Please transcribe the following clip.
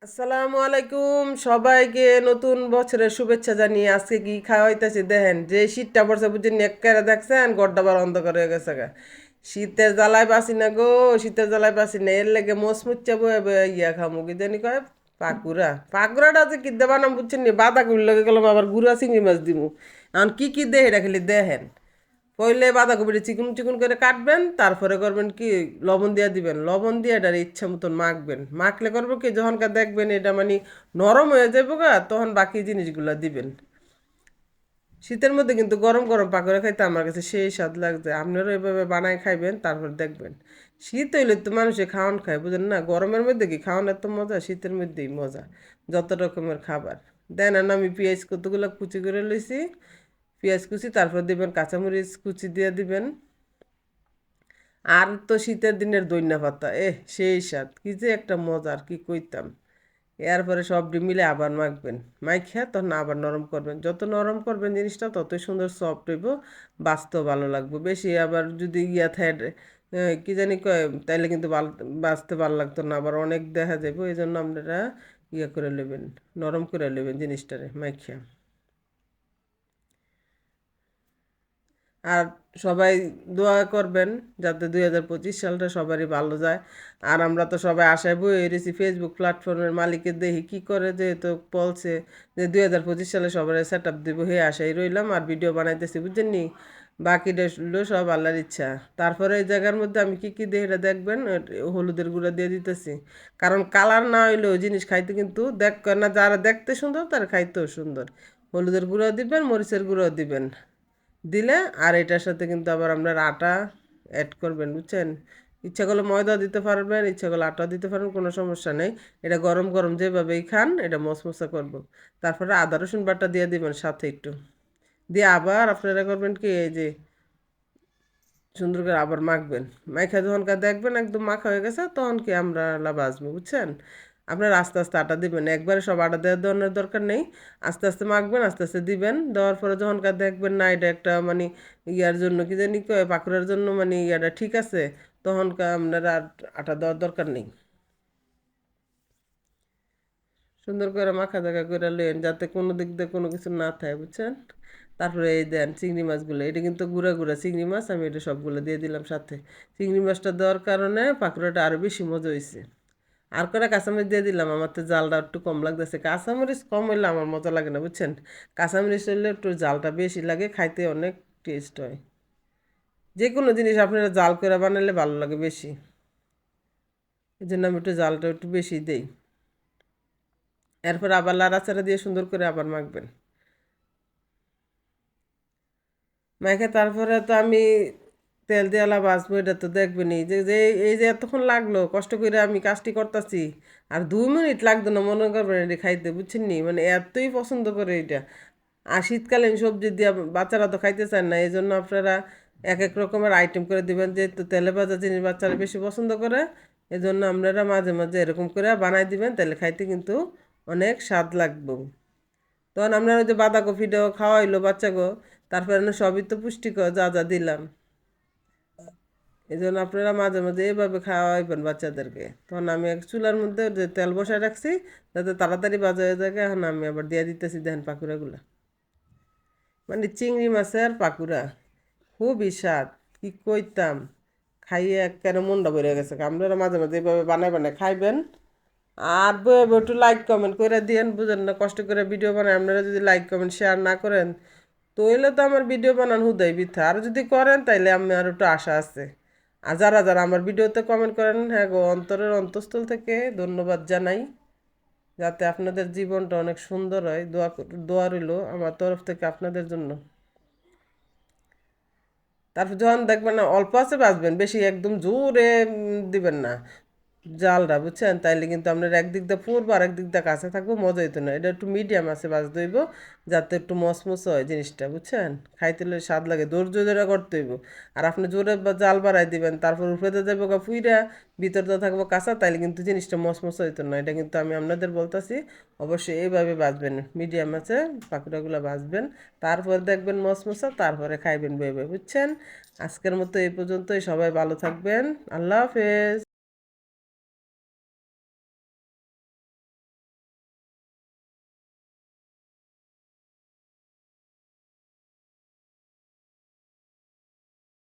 আসসালামু আলাইকুম সবাইকে নতুন বছরের শুভেচ্ছা জানিয়ে আজকে কি খাওয়া হইতেছে দেখেন যে শীতটা পড়ছে বুঝছেন একেবারে দেখছেন গড্ডা বার অন্ধকার হয়ে গেছে গা। শীতের জ্বালায় বাসি না গো, শীতের জ্বালায় বাসি না, এর লেগে মোচমুচ্চা বয়ে বয়ে ইয়া খামু কি জানি কয় পাকুড়া। পাকুড়াটা যে কি দেবা নাম বুঝছেন নি, বাঁধাকপি লগে গেলাম আবার গুড়া চিংড়ি মাছ দিমু। এখন কি দে এটা খালি দেখেন। পইলে বাঁধাকপিটা চিকুন চিকুন করে কাটবেন, তারপরে করবেন কি লবণ দিয়ে দিবেন, লবণ দিয়ে এটার ইচ্ছা মতন মাখবেন। মাখলে করবো কি যখনকার দেখবেন এটা মানে নরম হয়ে যাবো গা, তখন বাকি জিনিসগুলো দিবেন। শীতের মধ্যে কিন্তু গরম গরম পাকোড়া খাইতে আমার কাছে সেই স্বাদ লাগছে। আপনারাও এভাবে বানায় খাইবেন, তারপর দেখবেন। শীত হইলে তো মানুষে খাওয়ান খায় বুঝেন না, গরমের মধ্যে কি খাওয়ান এত মজা, শীতের মধ্যেই মজা। যত রকমের খাবার দেন। আর আমি পেঁয়াজ কতগুলো কুচি করে লইছি, পেঁয়াজ কুচি, তারপর দিবেন কাঁচামরিচ কুচি দিয়ে দিবেন। আর তো শীতের দিনের দইন্যা পাতা সেই স্বাদ, কি যে একটা মজার কি কইতাম। এরপরে সবটি মিলে আবার মাখবেন, মাইখা তখন আবার নরম করবেন। যত নরম করবেন জিনিসটা ততই সুন্দর সফট হইব, বাঁচতেও ভালো লাগবে। বেশি আবার যদি ইয়া থাকে কি জানি কয়, তাইলে কিন্তু বাঁচতে ভালো লাগতো না, আবার অনেক দেখা যাইব। এই জন্য আপনারা ইয়া করে নেবেন, নরম করে নেবেন জিনিসটারে মাইখা। আর সবাই দোয়া করবেন যাতে 2025 সালটা সবারই ভালো যায়। আর আমরা তো সবাই আশায় বয়ে রয়েছি, ফেসবুক প্ল্যাটফর্মের মালিকের দেখি কি করে, যেহেতু বলছে যে 2025 সালে সবার সেট আপ দেবো, হে আশাই রইলাম আর ভিডিও বানাইতেছি বুঝছেন নি। বাকিটা হলো সব আল্লাহর ইচ্ছা। তারপরে এই জায়গার মধ্যে আমি কি দিয়ে এটা দেখবেন, হলুদের গুঁড়া দিয়ে দিতেছি। কারণ কালার না হইলেও জিনিস খাইতে কিন্তু দেখ না, যারা দেখতে সুন্দর তারা খাইতেও সুন্দর। হলুদের গুঁড়াও দিবেন, মরিচের গুঁড়াও দিবেন, দিলে আর এটার সাথে কিন্তু আবার আপনার আটা অ্যাড করবেন বুঝছেন। ইচ্ছা করলে ময়দা দিতে পারবেন, ইচ্ছা করলে আটা দিতে পারবেন, কোনো সমস্যা নেই। এটা গরম গরম যেভাবেই খান এটা মশমশা করবো। তারপরে আদা রসুন বাটা দিয়ে দিবেন সাথে একটু, দিয়ে আবার আপনারা করবেন কি এই যে সুন্দর করে আবার মাখবেন। মাখা যখনকার দেখবেন একদম মাখা হয়ে গেছে, তখন কি আমরা ভাজবো বুঝছেন। আপনার আস্তে আস্তে আটা দিবেন, একবারে সব আটা দেওয়ার দরকার নেই। আস্তে আস্তে মাখবেন, আস্তে আস্তে দিবেন। দেওয়ার পরে যখনকার দেখবেন না এটা একটা মানে ইয়ার জন্য কি জানি কয় পাকুড়ার জন্য মানে ইয়াটা ঠিক আছে, তখনকার আপনার আর আটা দেওয়ার দরকার নেই। সুন্দর করে মাখা জাখা করে লেন, যাতে কোনো দিক দিয়ে কোনো কিছু না থাকে বুঝছেন। তারপরে এই দেন চিংড়ি মাছগুলো, এটা কিন্তু গুঁড়া গুঁড়া চিংড়ি মাছ, আমি এটা সবগুলো দিয়ে দিলাম সাথে। চিংড়ি মাছটা দেওয়ার কারণে পাকুড়াটা আরও বেশি মজা হয়েছে। আর করে কাঁচামরিচ দিয়ে দিলাম, আমার তো জালটা একটু কম লাগতেছে। কাঁচামরিচ কম হইলে আমার মজা লাগে না বুঝছেন। কাঁচামরিচ হইলে একটু জালটা বেশি লাগে, খাইতে অনেক টেস্ট হয়। যে কোনো জিনিস আপনারা জাল করে বানালে ভালো লাগে বেশি, এই জন্য আমি একটু জালটা একটু বেশি দেই। এরপর আবার লাড়াচাড়া দিয়ে সুন্দর করে আবার মাখবেন। মাখে তারপরে তো আমি তেল দিয়ালা ভাজবো, এটা তো দেখবেনই যে যে এই যে এতক্ষণ লাগলো কষ্ট করে আমি কাজটি করতেছি, আর 2 মিনিট লাগতো না মনে করবেন এটা খাইতে বুঝছেন নি, মানে এতই পছন্দ করে এটা। আর শীতকালীন সবজি দিয়ে বাচ্চারা তো খাইতে চান না, এই জন্য আপনারা এক এক রকমের আইটেম করে দিবেন, যেহেতু তেলে ভাজা জিনিস বাচ্চারা বেশি পছন্দ করে। এই জন্য আপনারা মাঝে মাঝে এরকম করে বানাই দিবেন, তাহলে খাইতে কিন্তু অনেক স্বাদ লাগবে। তখন আপনার ওই যে বাঁধাকপিটাও খাওয়াইলো বাচ্চাগো, তারপরে না সবই তো পুষ্টিকর যা যা দিলাম। এই জন্য আপনারা মাঝে মাঝে এভাবে খাওয়াইবেন বাচ্চাদেরকে। তখন আমি এক চুলার মধ্যে যে তেল বসায় রাখছি, যাতে তাড়াতাড়ি বাজা হয়ে যায়, এখন আমি আবার দিয়ে দিতেছি দেখেন পাকুড়াগুলা। মানে চিংড়ি মাছের পাকুড়া খুবই স্বাদ, কি কইতাম। খাইয়ে একেবারে মনটা ভরে গেছে। আপনারা মাঝে মাঝে এভাবে বানায় বানায় খাইবেন। আর বই একটু লাইক কমেন্ট করে দিয়েন, বুঝেন না কষ্ট করে ভিডিও বানায়, আপনারা যদি লাইক কমেন্ট শেয়ার না করেন তাহলে তো আমার ভিডিও বানান হুদাই বৃথা। আর যদি করেন তাইলে আমি আর একটু আশা আছে। আর যারা যারা আমার ভিডিওতে কমেন্ট করেন, হ্যাঁ গো, অন্তরের অন্তঃস্থল থেকে ধন্যবাদ জানাই। যাতে আপনাদের জীবনটা অনেক সুন্দর হয়, দোয়া রইল আমার তরফ থেকে আপনাদের জন্য। তারপর যখন দেখবেন না অল্প আছে বাজবেন, বেশি একদম জোরে দিবেন না জালটা বুঝছেন, তাইলে কিন্তু আপনার একদিক দিয়ে পুরবো আর একদিক দিয়ে কাছে থাকবো, মজা হইতো না। এটা একটু মিডিয়াম আছে বাজতে হইব, যাতে একটু মসমস হয় জিনিসটা বুঝছেন। খাইতে হলে স্বাদ লাগে, ধৈর্য ধরে করতে হইব। আর আপনি জোরে জাল বাড়াই দিবেন, তারপর উপরে যাবো গা ফুইরা, ভিতরটা থাকবো কাঁচা, তাইলে কিন্তু জিনিসটা মসমস হইতো না। এটা কিন্তু আমি আপনাদের বলতেছি, অবশ্যই এইভাবে বাজবেন, মিডিয়াম আছে পাকুড়াগুলো বাজবেন। তারপর দেখবেন মসমসা, তারপরে খাইবেন ভেবে বুঝছেন। আজকের মতো এই পর্যন্তই, সবাই ভালো থাকবেন। আল্লাহ হাফেজ।